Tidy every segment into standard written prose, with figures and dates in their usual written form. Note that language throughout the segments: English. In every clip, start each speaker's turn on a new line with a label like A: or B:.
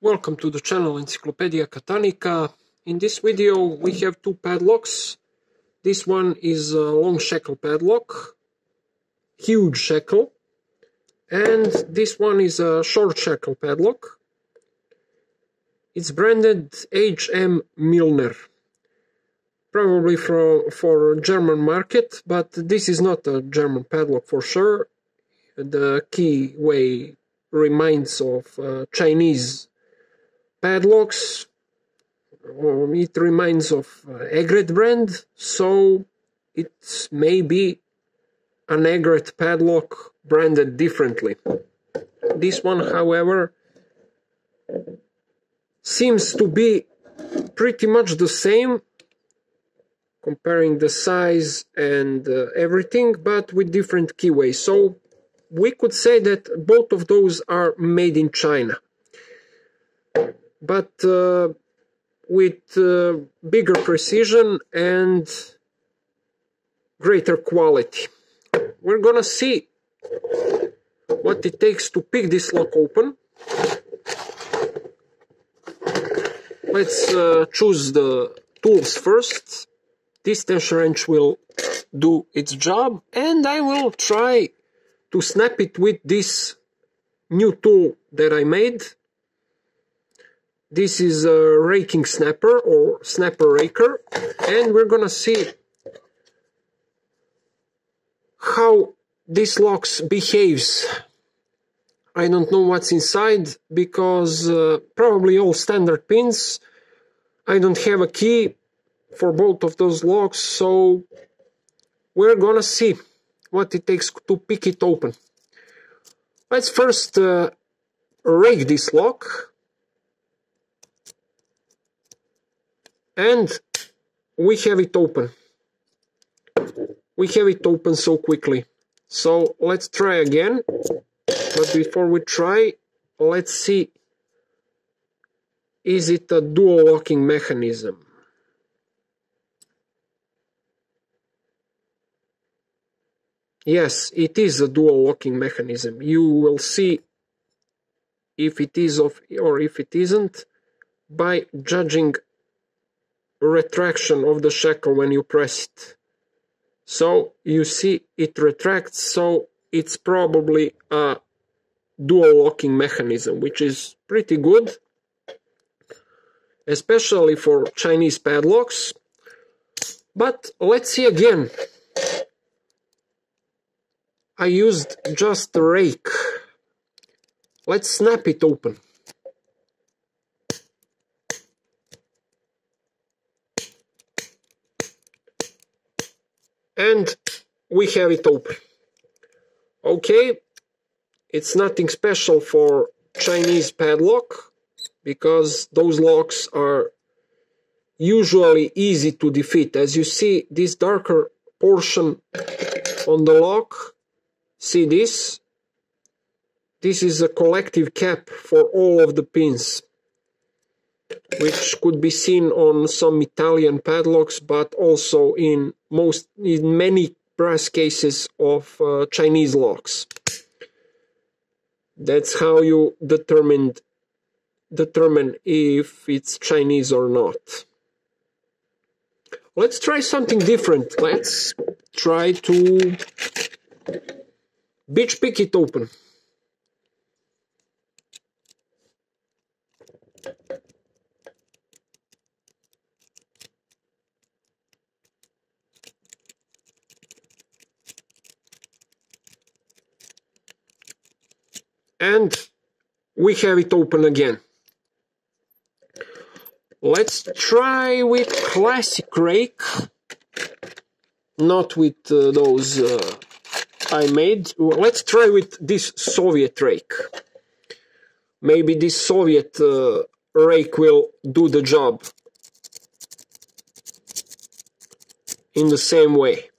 A: Welcome to the channel Encyclopedia Catanica. In this video we have two padlocks. This one is a long shekel padlock, huge shekel, and this one is a short shekel padlock. It's branded HM MULLNER, probably for German market, but this is not a German padlock for sure. The keyway reminds of Chinese padlocks. It reminds of Egret brand, so it may be an Egret padlock branded differently. This one, however, seems to be pretty much the same, comparing the size and everything, but with different keyways. So we could say that both of those are made in China, but with bigger precision and greater quality. We're gonna see what it takes to pick this lock open. Let's choose the tools first. This tension wrench will do its job, and I will try to snap it with this new tool that I made. This is a raking snapper or snapper raker, and we're gonna see how this lock behaves. I don't know what's inside because probably all standard pins. I don't have a key for both of those locks, so we're gonna see what it takes to pick it open. Let's first rake this lock. And we have it open. We have it open so quickly. So let's try again. But before we try, let's see. Is it a dual locking mechanism? Yes, it is a dual locking mechanism. You will see if it is or if it isn't by judging retraction of the shekel when you press it. So you see it retracts, so it's probably a dual locking mechanism, which is pretty good, especially for Chinese padlocks. But let's see again. I used just a rake. Let's snap it open. And we have it open. Okay, it's nothing special for Chinese padlock, because those locks are usually easy to defeat. As you see, this darker portion on the lock, see this? This is a collective cap for all of the pins, which could be seen on some Italian padlocks, but also in many brass cases of Chinese locks. That's how you determine if it's Chinese or not. Let's try something different. Let's try to bitch pick it open. And we have it open again. Let's try with classic rake, not with those I made. Let's try with this Soviet rake. Maybe this Soviet rake will do the job in the same way.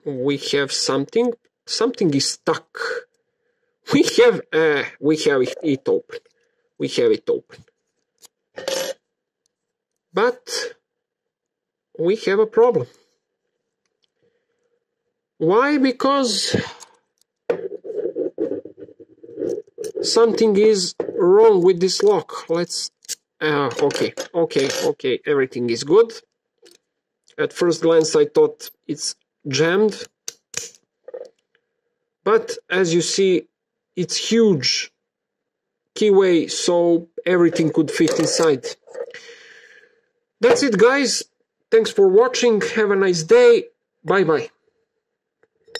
A: We have something is stuck. We have it open. We have it open. But we have a problem. Why? Because something is wrong with this lock? Let's... okay, everything is good. At first glance I thought it's jammed, but as you see, it's huge keyway, so everything could fit inside. That's it, guys. Thanks for watching. Have a nice day. Bye bye.